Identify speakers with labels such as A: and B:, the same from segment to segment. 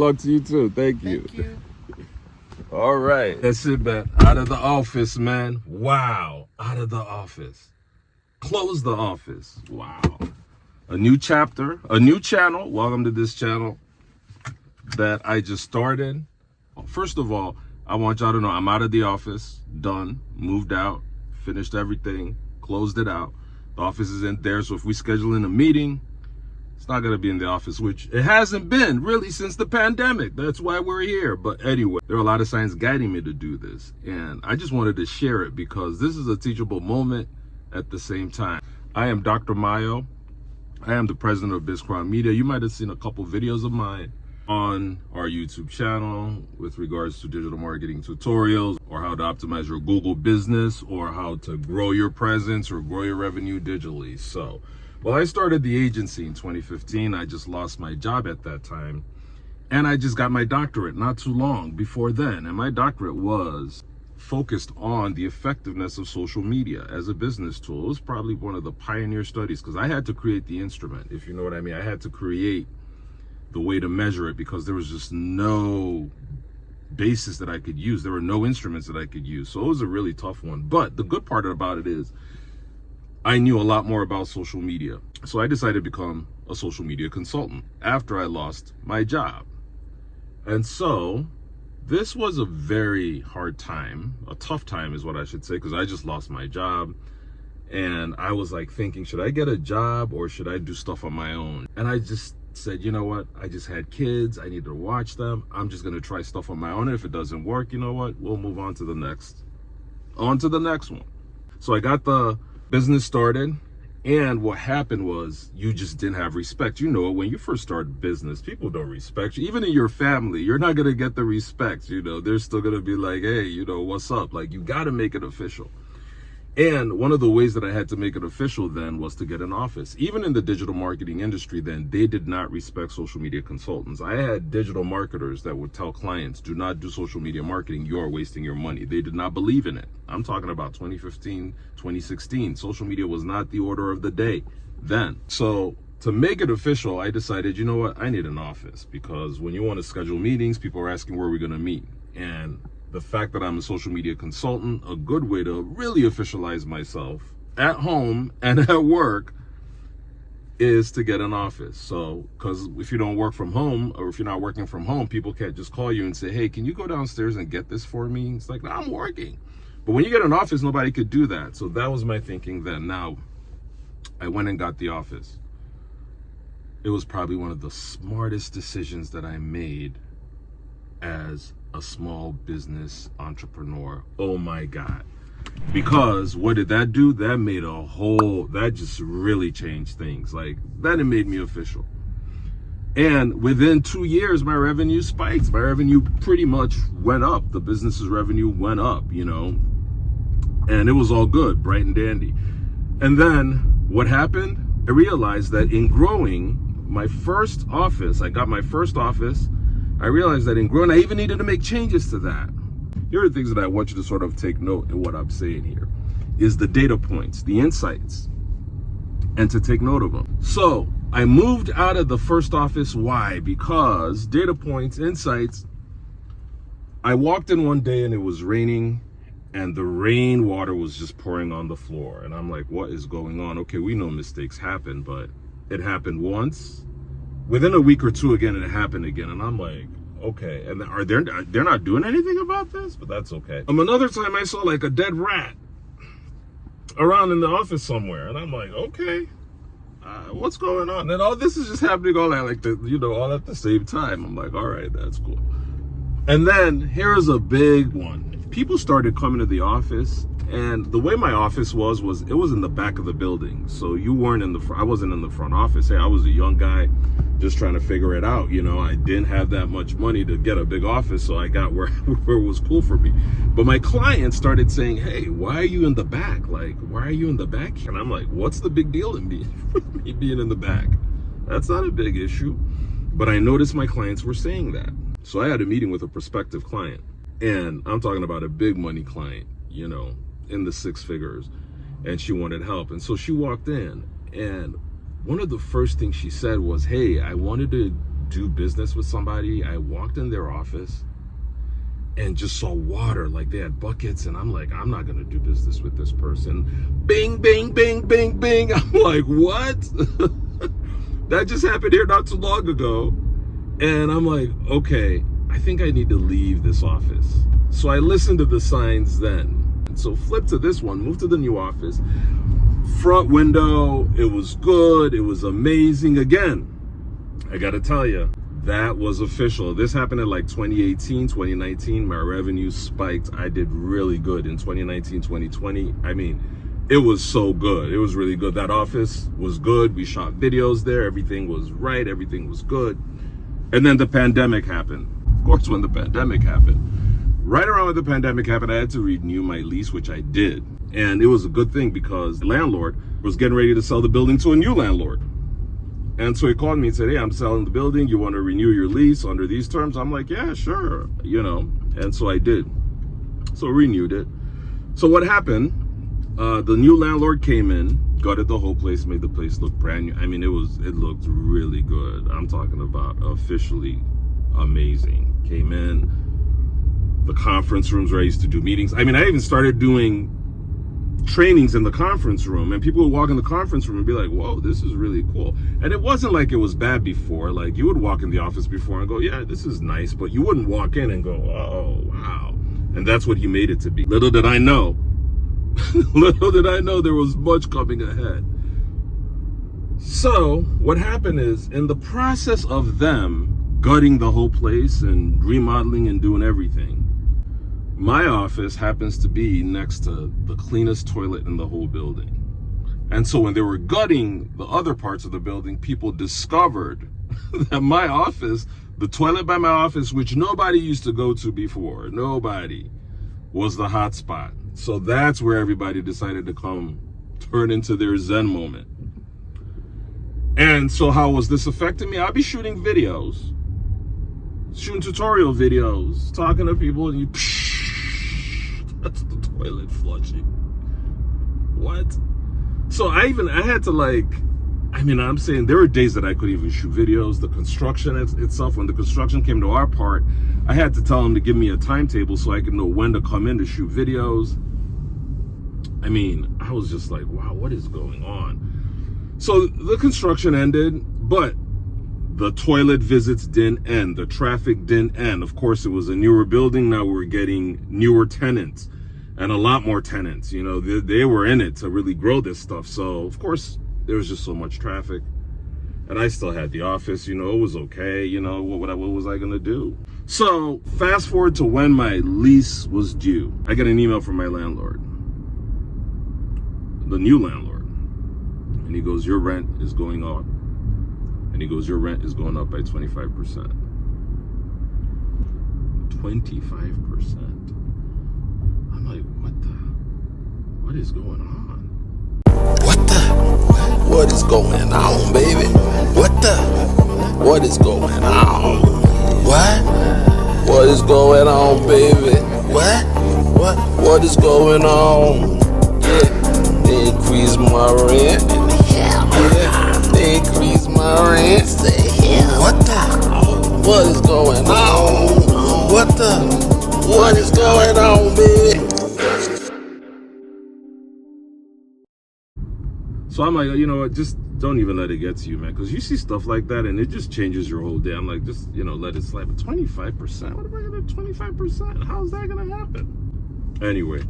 A: Luck to you too. Thank you.
B: Thank you.
A: All right. That's it, man. Out of the office, man. Wow. Out of the office. Close the office. Wow. A new chapter, a new channel. Welcome to this channel that I just started. First of all, I want y'all to know I'm out of the office. Done. Moved out. Finished everything. Closed it out. The office isn't there, so if we schedule in a meeting, it's not going to be in the office, which it hasn't been really since the pandemic. That's why we're here. But anyway, there are a lot of signs guiding me to do this. And I just wanted to share it because this is a teachable moment at the same time. I am Dr. Mayo. I am the president of BizCrown Media. You might have seen a couple videos of mine on our YouTube channel with regards to digital marketing tutorials, or how to optimize your Google business, or how to grow your presence or grow your revenue digitally. So, well, I started the agency in 2015. I just lost my job at that time. And I just got my doctorate not too long before then. And my doctorate was focused on the effectiveness of social media as a business tool. It was probably one of the pioneer studies because I had to create the instrument, if you know what I mean. I had to create the way to measure it because there was just no basis that I could use. There were no instruments that I could use. So it was a really tough one. But the good part about it is I knew a lot more about social media. So I decided to become a social media consultant after I lost my job. And so this was a very hard time, a tough time is what I should say, because I just lost my job. And I was like thinking, should I get a job or should I do stuff on my own? And I just said, you know what? I just had kids. I need to watch them. I'm just going to try stuff on my own. And if it doesn't work, you know what? We'll move on to the next one. So I got the business started. And what happened was you just didn't have respect. You know, when you first start a business, people don't respect you. Even in your family, you're not going to get the respect. You know, they're still going to be like, hey, you know, what's up? Like, you got to make it official. And one of the ways that I had to make it official then was to get an office. Even in the digital marketing industry then, they did not respect social media consultants. I had digital marketers that would tell clients, do not do social media marketing. You are wasting your money. They did not believe in it. I'm talking about 2015, 2016. Social media was not the order of the day then. So to make it official, I decided, you know what? I need an office because when you want to schedule meetings, people are asking where we're going to meet. And the fact that I'm a social media consultant, a good way to really officialize myself at home and at work is to get an office. So, because if you don't work from home, or if you're not working from home, people can't just call you and say, hey, can you go downstairs and get this for me? It's like, no, I'm working. But when you get an office, nobody could do that. So that was my thinking then. Now, I went and got the office. It was probably one of the smartest decisions that I made as a small business entrepreneur. Oh my God. Because what did that do? That made that just really changed things. Like, that it made me official. And within 2 years, my revenue spiked. My revenue pretty much went up. The business's revenue went up, you know, and it was all good, bright and dandy. And then what happened? I realized that in growing my first office, I got my first office. I realized that in growing, I even needed to make changes to that. Here are the things that I want you to sort of take note in what I'm saying here, is the data points, the insights, and to take note of them. So I moved out of the first office. Why? Because data points, insights. I walked in one day and it was raining and the rainwater was just pouring on the floor. And I'm like, what is going on? Okay, we know mistakes happen, but it happened once. Within a week or two again, it happened again. And I'm like, okay. And they're not doing anything about this? But that's okay. Another time I saw like a dead rat around in the office somewhere. And I'm like, okay, what's going on? And all this is just happening all at all at the same time. I'm like, all right, that's cool. And then here's a big one. People started coming to the office. And the way my office was it was in the back of the building. So you weren't in the front. I wasn't in the front office. Hey, I was a young guy just trying to figure it out. You know, I didn't have that much money to get a big office. So I got where it was cool for me. But my clients started saying, hey, why are you in the back? Like, why are you in the back? And I'm like, what's the big deal in me being in the back? That's not a big issue. But I noticed my clients were saying that. So I had a meeting with a prospective client. And I'm talking about a big money client, you know, in the 6 figures, and she wanted help. And so she walked in, and one of the first things she said was, hey, I wanted to do business with somebody. I walked in their office and just saw water, like they had buckets, and I'm like, I'm not gonna do business with this person. Bing, bing, bing, bing, bing. I'm like, what? That just happened here not too long ago. And I'm like, okay, I think I need to leave this office. So I listened to the signs then. And so flip to this one, move to the new office. Front window, it was good, it was amazing. Again, I gotta tell you, that was official. This happened in like 2018, 2019. My revenue spiked. I did really good in 2019, 2020. I mean, it was so good. It was really good. That office was good. We shot videos there. Everything was right. Everything was good. And then the pandemic happened. Of course, when the pandemic happened, right around when the pandemic happened, I had to renew my lease, which I did. And it was a good thing because the landlord was getting ready to sell the building to a new landlord. And so he called me and said, hey, I'm selling the building. You want to renew your lease under these terms? I'm like, yeah, sure. You know, and so I did. So renewed it. So what happened? The new landlord came in, gutted the whole place, made the place look brand new. I mean, it looked really good. I'm talking about officially amazing. Came in, the conference rooms where I used to do meetings. I mean, I even started doing trainings in the conference room, and people would walk in the conference room and be like, whoa, this is really cool. And it wasn't like it was bad before. Like, you would walk in the office before and go, yeah, this is nice, but you wouldn't walk in and go, oh, wow. And that's what he made it to be. Little did I know there was much coming ahead. So what happened is, in the process of them gutting the whole place and remodeling and doing everything, my office happens to be next to the cleanest toilet in the whole building. And so when they were gutting the other parts of the building, people discovered that my office, the toilet by my office, which nobody used to go to before, nobody, was the hot spot. So that's where everybody decided to come turn into their Zen moment. And so how was this affecting me? I'll be shooting videos, shooting tutorial videos, talking to people, and that's the toilet flushing. What? So I had to I'm saying there were days that I couldn't even shoot videos. The construction itself, when the construction came to our part, I had to tell them to give me a timetable so I could know when to come in to shoot videos. I mean, I was just like, wow, what is going on? So the construction ended, but the toilet visits didn't end. The traffic didn't end. Of course, it was a newer building. Now we're getting newer tenants and a lot more tenants. You know, they were in it to really grow this stuff. So, of course, there was just so much traffic. And I still had the office, you know, it was okay. You know, what was I going to do? So, fast forward to when my lease was due. I get an email from my landlord, the new landlord. And he goes, your rent is going up. And he goes, your rent is going up by 25%. 25%. I'm like, what is going on?
B: What is going on, baby? What is going on? What is going on, baby? What is going on? Yeah, they increase my rent. Yeah, they increase my rent. What is going on? What is going on, baby?
A: So I'm like, you know what, just don't even let it get to you, man, because you see stuff like that and it just changes your whole day. I'm like, just, you know, let it slide. But 25%? What am I going to 25%? How's that going to happen? Anyway,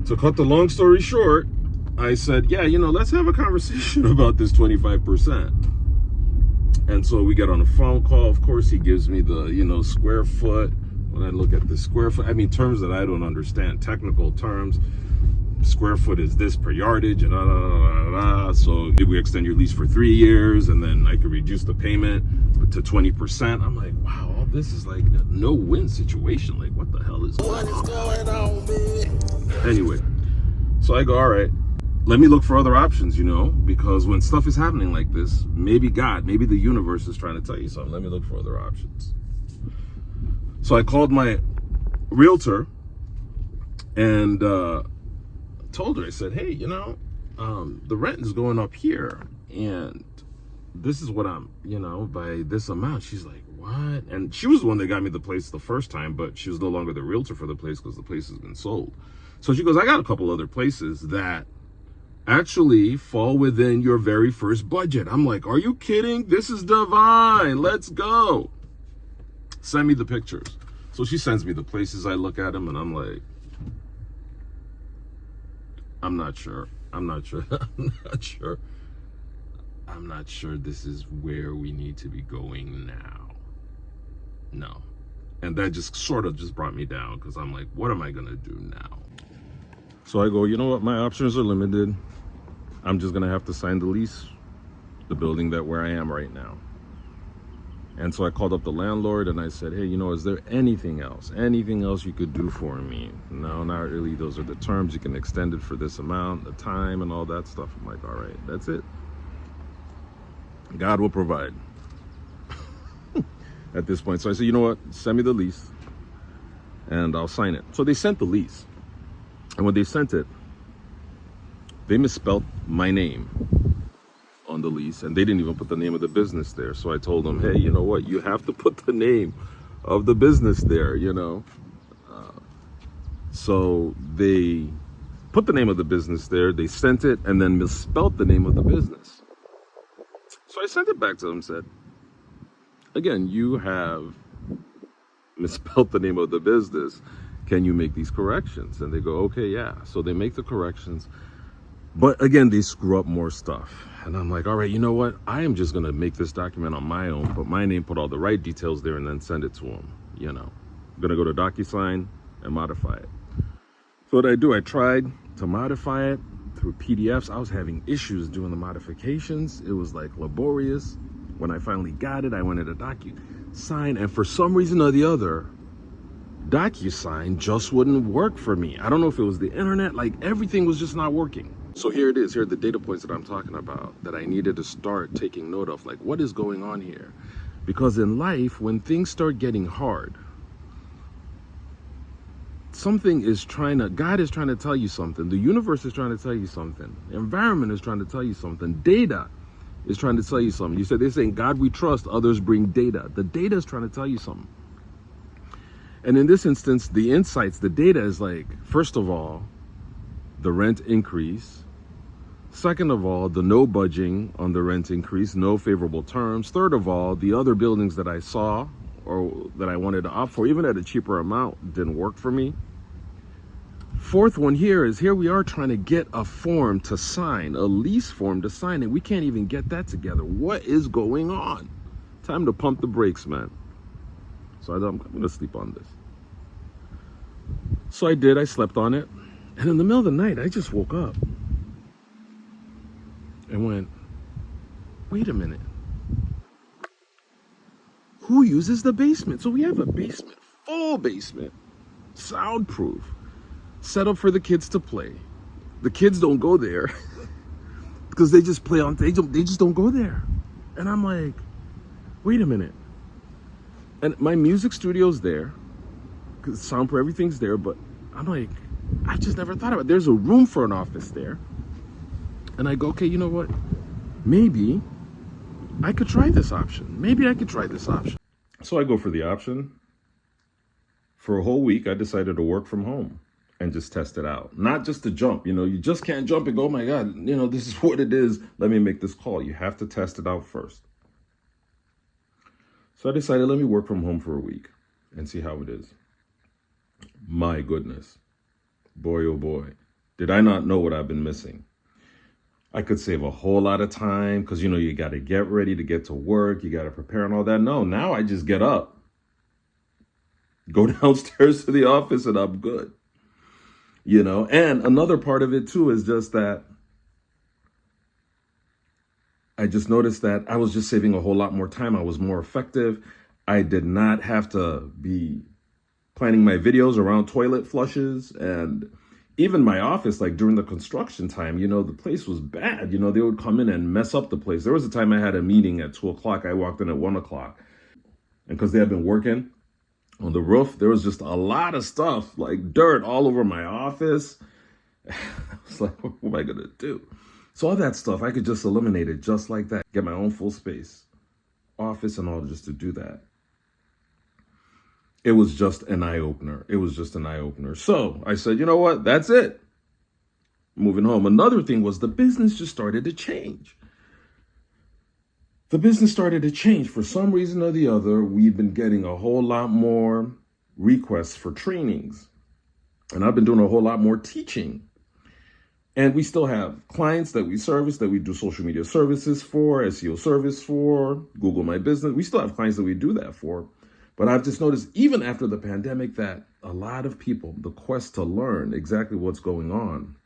A: to cut the long story short, I said, yeah, you know, let's have a conversation about this 25%. And so we get on a phone call. Of course, he gives me the, you know, square foot. When I look at the square foot, I mean, terms that I don't understand, technical terms. Square foot is this per yardage, and so if we extend your lease for 3 years, and then I could reduce the payment to 20%. I'm like, wow, all this is like a no-win situation. Like, what the hell is going on, baby? Anyway, so I go, all right, let me look for other options, you know, because when stuff is happening like this, maybe God, maybe the universe is trying to tell you something. Let me look for other options. So I called my realtor and told her, I said, hey, you know, the rent is going up here, and this is what I'm, by this amount. She's like, what? And she was the one that got me the place the first time, but she was no longer the realtor for the place because the place has been sold. So she goes, I got a couple other places that actually fall within your very first budget. I'm like, are you kidding? This is divine. Let's go. Send me the pictures. So she sends me the places. I look at them and I'm like, I'm not sure. I'm not sure this is where we need to be going now. No. And that just sort of just brought me down because I'm like, what am I going to do now? So I go, you know what? My options are limited. I'm just going to have to sign the lease, the building where I am right now. And so I called up the landlord and I said, hey, is there anything else you could do for me? No, not really. Those are the terms. You can extend it for this amount, the time and all that stuff. I'm like, all right, that's it. God will provide at this point. So I said, you know what? Send me the lease and I'll sign it. So they sent the lease. And when they sent it, they misspelled my name on the lease, and they didn't even put the name of the business there. So I told them, hey, you know what? You have to put the name of the business there, So they put the name of the business there. They sent it and then misspelled the name of the business. So I sent it back to them and said, again, you have misspelled the name of the business. Can you make these corrections? And they go, okay, yeah. So they make the corrections. But again, they screw up more stuff. And I'm like, all right, you know what? I am just going to make this document on my own, put my name, put all the right details there, and then send it to them. I'm going to go to DocuSign and modify it. So what I do, I tried to modify it through PDFs. I was having issues doing the modifications. It was like laborious. When I finally got it, I went into DocuSign, and for some reason or the other, DocuSign just wouldn't work for me. I don't know if it was the internet, like everything was just not working. So here it is. Here are the data points that I'm talking about that I needed to start taking note of. Like, what is going on here? Because in life, when things start getting hard, God is trying to tell you something. The universe is trying to tell you something. The environment is trying to tell you something. Data is trying to tell you something. They're saying, God we trust, others bring data. The data is trying to tell you something. And in this instance, the insights, the data is like, first of all, the rent increase. Second of all, the no budging on the rent increase, no favorable terms. Third of all, the other buildings that I saw or that I wanted to opt for, even at a cheaper amount, didn't work for me. Fourth one here we are trying to get a form to sign, a lease form to sign, and we can't even get that together. What is going on? Time to pump the brakes, man. So I'm going to sleep on this. So I did. I slept on it. And in the middle of the night, I just woke up and went, wait a minute. Who uses the basement? So we have a basement, full basement, soundproof, set up for the kids to play. The kids don't go there because they just play on, they just don't go there. And I'm like, wait a minute. And my music studio's there, because soundproof, everything's there, but I'm like, I just never thought about it. There's a room for an office there. And I go, okay, you know what? Maybe I could try this option. So I go for the option. For a whole week, I decided to work from home and just test it out. Not just to jump, you just can't jump and go, oh my God, this is what it is. Let me make this call. You have to test it out first. So I decided, let me work from home for a week and see how it is. My goodness. Boy, oh boy. Did I not know what I've been missing? I could save a whole lot of time because, you got to get ready to get to work. You got to prepare and all that. No, now I just get up, go downstairs to the office, and I'm good. And another part of it, too, is just that I just noticed that I was just saving a whole lot more time. I was more effective. I did not have to be planning my videos around toilet flushes. And even my office, like during the construction time, the place was bad. They would come in and mess up the place. There was a time I had a meeting at 2:00. I walked in at 1:00. And because they had been working on the roof, there was just a lot of stuff, like dirt all over my office. I was like, what am I going to do? So all that stuff, I could just eliminate it just like that. Get my own full space, office and all, just to do that. It was just an eye-opener. So I said, you know what? That's it. Moving home. Another thing was the business just started to change. For some reason or the other. We've been getting a whole lot more requests for trainings. And I've been doing a whole lot more teaching. And we still have clients that we service, that we do social media services for, SEO service for, Google My Business. We still have clients that we do that for. But I've just noticed, even after the pandemic, that a lot of people, the quest to learn exactly what's going on,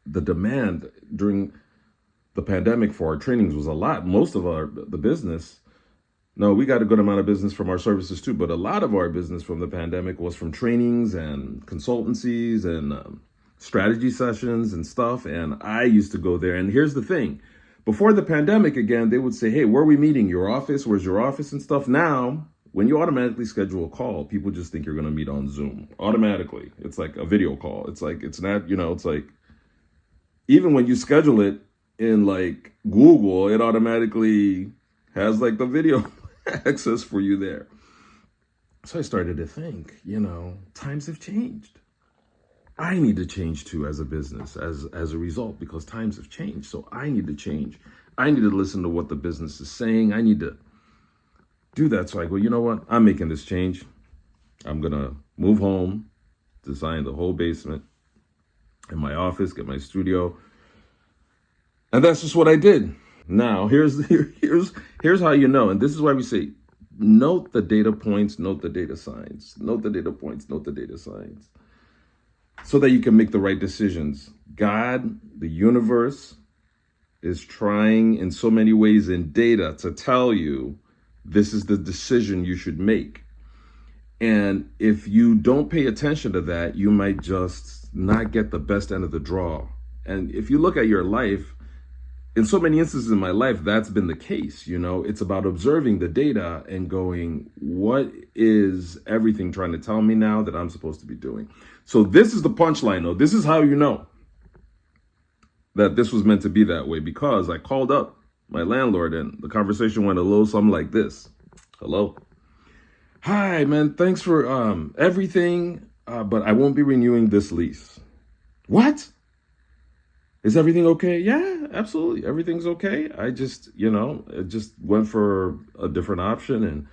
A: the demand during the pandemic for our trainings was a lot. Most of the business, no, we got a good amount of business from our services too, but a lot of our business from the pandemic was from trainings and consultancies and strategy sessions and stuff. And I used to go there. And here's the thing. Before the pandemic, again, they would say, hey, where are we meeting? Your office? Where's your office and stuff? Now, when you automatically schedule a call, people just think you're going to meet on Zoom automatically. It's like a video call. It's like, it's not, it's like, even when you schedule it in like Google, it automatically has like the video access for you there. So I started to think, times have changed. I need to change too as a business, as a result, because times have changed. So I need to change. I need to listen to what the business is saying. I need to do that. So I go, you know what? I'm making this change. I'm going to move home, design the whole basement in my office, get my studio. And that's just what I did. Now, here's how you know. And this is why we say, note the data points, note the data signs. Note the data points, note the data signs. So that you can make the right decisions. God, the universe, is trying in so many ways in data to tell you this is the decision you should make. And if you don't pay attention to that, you might just not get the best end of the draw. And if you look at your life, in so many instances in my life, that's been the case. It's about observing the data and going, what is everything trying to tell me now that I'm supposed to be doing? So this is the punchline, though. This is how you know that this was meant to be that way, because I called up my landlord and the conversation went a little something like this. Hello. Hi, man. Thanks for everything, but I won't be renewing this lease. What? Is everything okay? Yeah, absolutely. Everything's okay. I just, it just went for a different option. And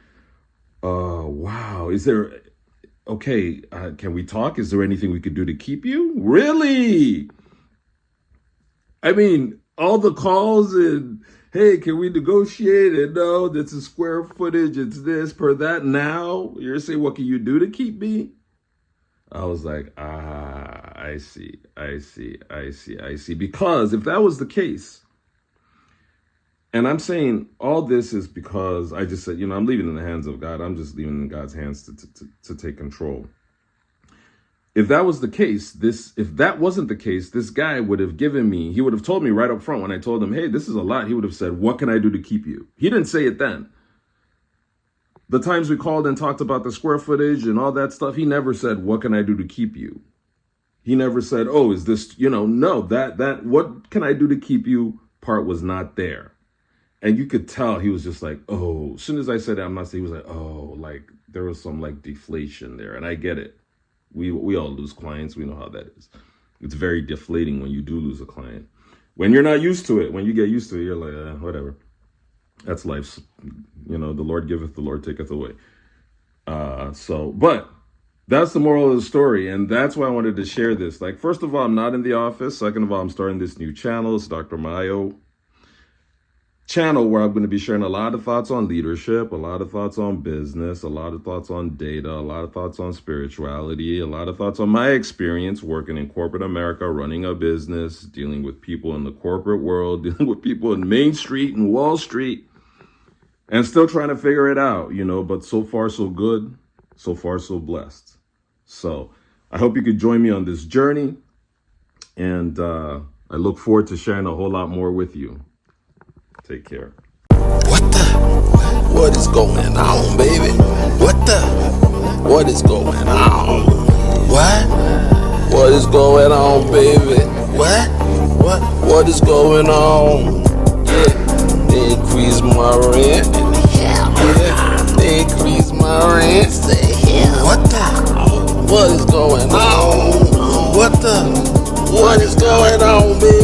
A: wow. Is there, okay, can we talk? Is there anything we could do to keep you? Really? I mean, all the calls and, hey, can we negotiate? And no, this is square footage. It's this per that. Now you're saying, what can you do to keep me? I was like, I see. Because if that was the case, and I'm saying all this is because I just said, I'm leaving it in the hands of God. I'm just leaving it in God's hands to take control. If that was the case, if that wasn't the case, this guy would have he would have told me right up front when I told him, hey, this is a lot. He would have said, what can I do to keep you? He didn't say it then. The times we called and talked about the square footage and all that stuff, he never said, what can I do to keep you? He never said, oh, is this, no, that what can I do to keep you part was not there. And you could tell he was just like, oh, as soon as I said that, I'm not saying, he was like, oh, like there was some like deflation there. And I get it. We all lose clients. We know how that is. It's very deflating when you do lose a client. When you're not used to it, when you get used to it, you're like, whatever. That's life. The Lord giveth, the Lord taketh away. But that's the moral of the story. And that's why I wanted to share this. Like, first of all, I'm not in the office. Second of all, I'm starting this new channel. It's Dr. Mayo channel, where I'm going to be sharing a lot of thoughts on leadership, a lot of thoughts on business, a lot of thoughts on data, a lot of thoughts on spirituality, a lot of thoughts on my experience working in corporate America, running a business, dealing with people in the corporate world, dealing with people in Main Street and Wall Street, and still trying to figure it out, but so far so good, so far so blessed. So I hope you could join me on this journey, and I look forward to sharing a whole lot more with you. Take care.
B: What is going on, baby? What is going on? What is going on, baby? What what is going on? Yeah, they increase my rent. Yeah, they increase my rent. What the? What is going on? What is going on, baby?